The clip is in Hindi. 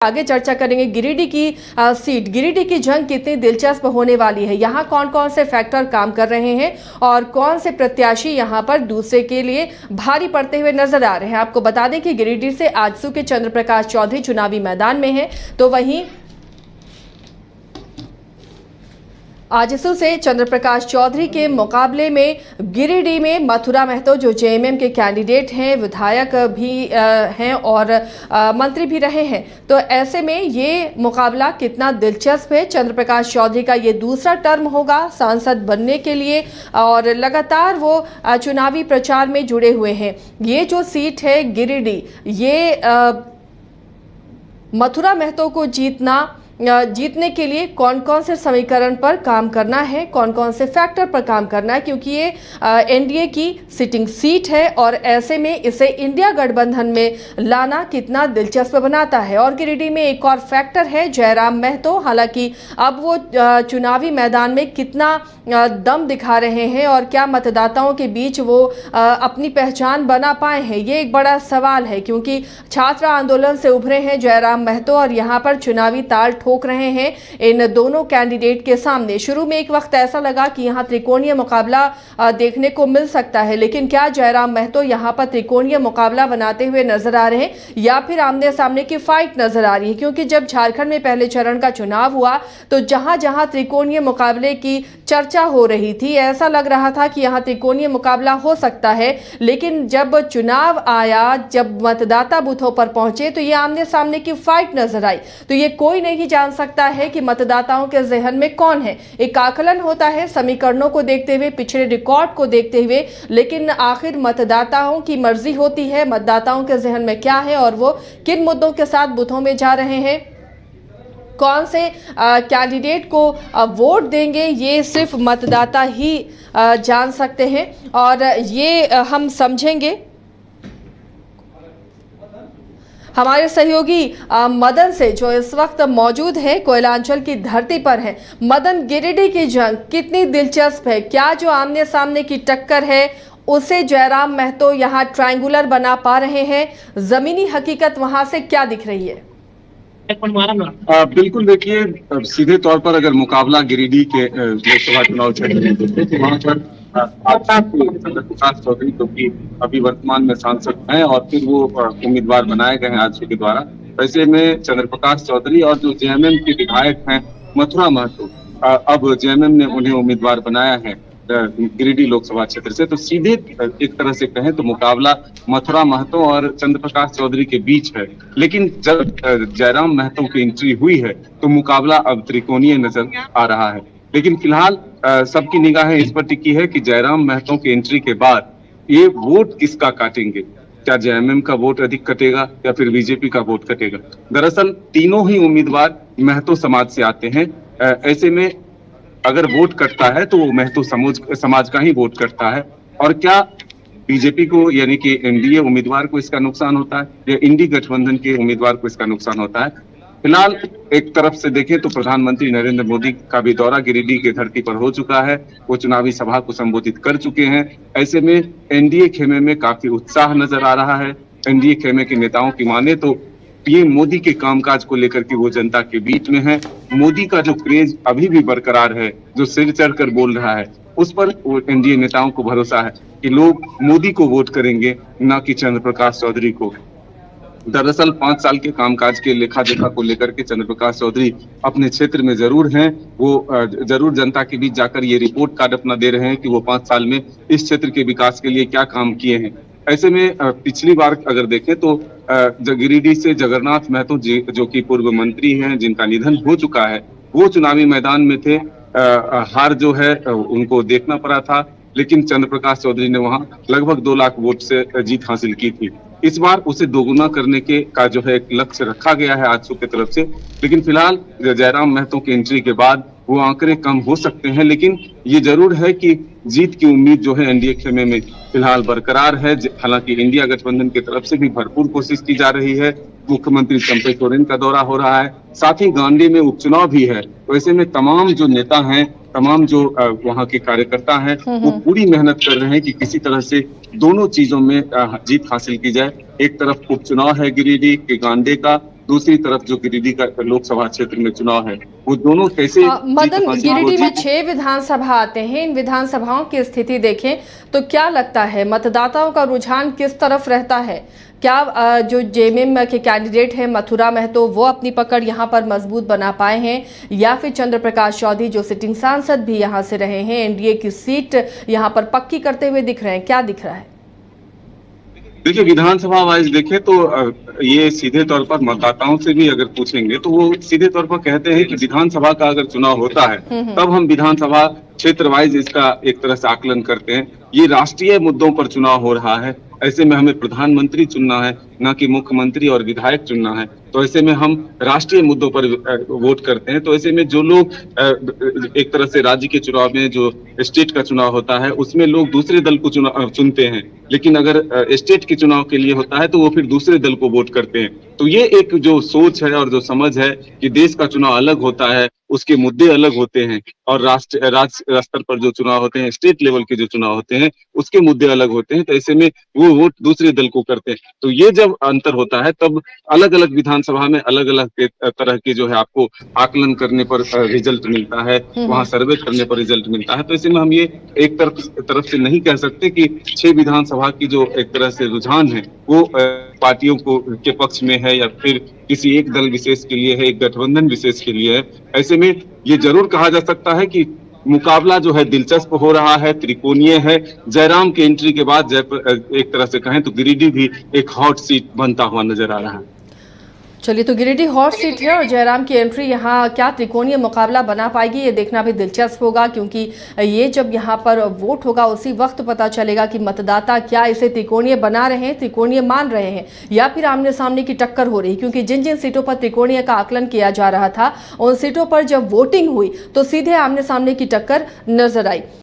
आगे चर्चा करेंगे गिरिडीह की सीट। गिरिडीह की जंग कितनी दिलचस्प होने वाली है, यहाँ कौन कौन से फैक्टर काम कर रहे हैं और कौन से प्रत्याशी यहाँ पर दूसरे के लिए भारी पड़ते हुए नजर आ रहे हैं। आपको बता दें कि गिरिडीह से आजसू के चंद्र प्रकाश चौधरी चुनावी मैदान में हैं, तो वहीं आजसू से चंद्र प्रकाश चौधरी के मुकाबले में गिरिडीह में मथुरा महतो जो जेएमएम के कैंडिडेट हैं, विधायक भी हैं और मंत्री भी रहे हैं। तो ऐसे में ये मुकाबला कितना दिलचस्प है। चंद्र प्रकाश चौधरी का ये दूसरा टर्म होगा सांसद बनने के लिए और लगातार वो चुनावी प्रचार में जुड़े हुए हैं। ये जो सीट है गिरिडीह, ये मथुरा महतो को जीतने के लिए कौन कौन से समीकरण पर काम करना है, कौन कौन से फैक्टर पर काम करना है, क्योंकि ये एनडीए की सिटिंग सीट है और ऐसे में इसे इंडिया गठबंधन में लाना कितना दिलचस्प बनाता है। और गिरिडीह में एक और फैक्टर है जयराम महतो। हालांकि अब वो चुनावी मैदान में कितना दम दिखा रहे हैं और क्या मतदाताओं के बीच वो अपनी पहचान बना पाए हैं, ये एक बड़ा सवाल है, क्योंकि छात्र आंदोलन से उभरे हैं जयराम महतो और यहाँ पर चुनावी ताल ठोक रहे हैं इन दोनों कैंडिडेट के सामने। शुरू में एक वक्त ऐसा लगा कि यहाँ त्रिकोणीय मुकाबला देखने को मिल सकता है, लेकिन क्या जयराम महतो यहाँ पर त्रिकोणीय मुकाबला बनाते हुए नजर आ रहे हैं या फिर आमने सामने की फाइट नजर आ रही है। क्योंकि जब झारखंड में पहले चरण का चुनाव हुआ तो जहां जहां त्रिकोणीय मुकाबले की चर्चा हो रही थी, ऐसा लग रहा था कि यहाँ त्रिकोणीय मुकाबला हो सकता है, लेकिन जब चुनाव आया, जब मतदाता बूथों पर पहुंचे तो ये आमने सामने की फाइट नजर आई। तो ये कोई नहीं जान सकता है कि मतदाताओं के जहन में कौन है। एक आकलन होता है समीकरणों को देखते हुए, पिछले रिकॉर्ड को देखते हुए, लेकिन आखिर मतदाताओं की मर्जी होती है, मतदाताओं के जहन में क्या है और वो किन मुद्दों के साथ बूथों में जा रहे हैं, कौन से कैंडिडेट को वोट देंगे, ये सिर्फ मतदाता ही जान सकते हैं। और ये हम समझेंगे। हमारे सहयोगी मदन से जो इस वक्त मौजूद है, कोयलांचल की धरती पर है। मदन, गिरिडीह की जंग कितनी दिलचस्प है, क्या जो आमने सामने की टक्कर है उसे जयराम महतो यहाँ ट्रायंगुलर बना पा रहे हैं? जमीनी हकीकत वहां से क्या दिख रही है? बिल्कुल, देखिए सीधे तौर पर अगर मुकाबला गिरिडीह के लोकसभा चुनाव क्षेत्र में देखते तो वहाँ पर चंद्र प्रकाश चौधरी जो कि अभी वर्तमान में सांसद हैं और फिर वो उम्मीदवार बनाए गए हैं आजसू के द्वारा। ऐसे में चंद्र प्रकाश चौधरी और जो जेएमएम के विधायक हैं मथुरा महतो, अब जेएमएम ने उन्हें उम्मीदवार बनाया है गिरिडीह लोकसभा क्षेत्र से। तो सीधे एक तरह से कहें तो मुकाबला मथुरा महतो और चंद्र प्रकाश चौधरी के बीच है, लेकिन जब जयराम महतो की एंट्री हुई है तो मुकाबला अब त्रिकोणीय नजर आ रहा है। लेकिन फिलहाल सबकी निगाहें इस पर टिकी है कि जयराम महतो की एंट्री के बाद ये वोट किसका काटेंगे, क्या जेएमएम का वोट अधिक कटेगा या फिर बीजेपी का वोट कटेगा। दरअसल तीनों ही उम्मीदवार महतो समाज से आते हैं। ऐसे में अगर वोट कटता है तो वो महतो समाज का ही वोट करता है। और क्या बीजेपी को यानी कि एनडीए उम्मीदवार को इसका नुकसान होता है या इंडी गठबंधन के उम्मीदवार को इसका नुकसान होता है? फिलहाल एक तरफ से देखें तो प्रधानमंत्री नरेंद्र मोदी का भी दौरा गिरिडीह की धरती पर हो चुका है, वो चुनावी सभा को संबोधित कर चुके हैं। ऐसे में एनडीए खेमे में काफी उत्साह नजर आ रहा है। एनडीए खेमे के नेताओं की माने तो पीएम मोदी के कामकाज को लेकर के वो जनता के बीच में है। मोदी का जो क्रेज अभी भी बरकरार है, जो सिर चढ़कर बोल रहा है, उस पर एनडीए नेताओं को भरोसा है कि लोग मोदी को वोट करेंगे, न कि चंद्र प्रकाश चौधरी को। दरअसल 5 साल के कामकाज के लेखा जोखा को लेकर के चंद्र प्रकाश चौधरी अपने क्षेत्र में जरूर हैं, वो जरूर जनता के बीच जाकर ये रिपोर्ट कार्ड अपना दे रहे हैं कि वो 5 साल में इस क्षेत्र के विकास के लिए क्या काम किए हैं। ऐसे में पिछली बार अगर देखें तो गिरिडीह से जगन्नाथ महतो जो कि पूर्व मंत्री हैं, जिनका निधन हो चुका है, वो चुनावी मैदान में थे। हार जो है उनको देखना पड़ा था, लेकिन चंद्र प्रकाश चौधरी ने वहां लगभग 2 लाख वोट से जीत हासिल की थी। इस बार उसे दोगुना करने का जो है एक लक्ष्य रखा गया है आजसू की तरफ से। लेकिन फिलहाल जयराम महतो की एंट्री के बाद वो आंकड़े कम हो सकते हैं, लेकिन ये जरूर है कि जीत की उम्मीद जो है एनडीए खेमे में फिलहाल बरकरार है। हालांकि इंडिया गठबंधन की तरफ से भी भरपूर कोशिश की जा रही है। मुख्यमंत्री चंपे सोरेन का दौरा हो रहा है, साथ ही गांधी में उपचुनाव भी है। तो ऐसे में तमाम जो नेता हैं, तमाम जो वहाँ के कार्यकर्ता हैं, वो पूरी मेहनत कर रहे हैं कि किसी तरह से दोनों चीजों में जीत हासिल की जाए। एक तरफ उपचुनाव है गिरिडीह के गांधी का, दूसरी तरफ जो गिरिडीह का लोकसभा क्षेत्र में चुनाव है, वो दोनों कैसे मदन, गिरिडीह में जीत 6 विधानसभा आते हैं। इन विधानसभाओं की स्थिति देखें तो क्या लगता है मतदाताओं का रुझान किस तरफ रहता है? क्या जो जेएमएम के कैंडिडेट हैं मथुरा महतो वो अपनी पकड़ यहाँ पर मजबूत बना पाए हैं, या फिर चंद्र प्रकाश चौधरी जो सिटिंग सांसद भी यहाँ से रहे हैं एनडीए की सीट यहाँ पर पक्की करते हुए दिख रहे हैं? क्या दिख रहा है? देखिए, विधानसभा वाइज देखें तो ये सीधे तौर पर मतदाताओं से भी अगर पूछेंगे तो वो सीधे तौर पर कहते हैं कि विधानसभा का अगर चुनाव होता है तब हम विधानसभा क्षेत्र वाइज इसका एक तरह से आकलन करते हैं। ये राष्ट्रीय मुद्दों पर चुनाव हो रहा है, ऐसे में हमें प्रधानमंत्री चुनना है, ना कि मुख्यमंत्री और विधायक चुनना है। तो ऐसे में हम राष्ट्रीय मुद्दों पर वोट करते हैं। तो ऐसे में जो लोग एक तरह से राज्य के चुनाव में जो स्टेट का चुनाव होता है उसमें लोग दूसरे दल को चुनते हैं, लेकिन अगर स्टेट के चुनाव के लिए होता है तो वो फिर दूसरे दल को वोट करते हैं। तो ये एक जो सोच है और जो समझ है कि देश का चुनाव अलग होता है, उसके मुद्दे अलग होते हैं, और राज्य स्तर पर जो चुनाव होते हैं, स्टेट लेवल के जो चुनाव होते हैं, उसके मुद्दे अलग होते हैं। तो ऐसे में वो वोट दूसरे दल को करते हैं। तो ये जब अंतर होता है तब अलग अलग विधानसभा में अलग अलग तरह के जो है आपको आकलन करने पर रिजल्ट मिलता है, वहाँ सर्वे करने पर रिजल्ट मिलता है। तो ऐसे में हम ये एक तरफ से नहीं कह सकते कि 6 विधानसभा की जो एक तरह से रुझान है वो पार्टियों के पक्ष में है या फिर किसी एक दल विशेष के लिए है, एक गठबंधन विशेष के लिए है। ऐसे में ये जरूर कहा जा सकता है कि मुकाबला जो है दिलचस्प हो रहा है, त्रिकोणीय है। जयराम के एंट्री के बाद एक तरह से कहें तो गिरिडीह भी एक हॉट सीट बनता हुआ नजर आ रहा है। चलिए, तो गिरिडीह हॉट सीट है और जयराम की एंट्री यहाँ क्या त्रिकोणीय मुकाबला बना पाएगी, ये देखना भी दिलचस्प होगा, क्योंकि ये जब यहाँ पर वोट होगा उसी वक्त पता चलेगा कि मतदाता क्या इसे त्रिकोणीय बना रहे हैं, त्रिकोणीय मान रहे हैं, या फिर आमने सामने की टक्कर हो रही। क्योंकि जिन जिन सीटों पर त्रिकोणीय का आकलन किया जा रहा था उन सीटों पर जब वोटिंग हुई तो सीधे आमने सामने की टक्कर नजर आई।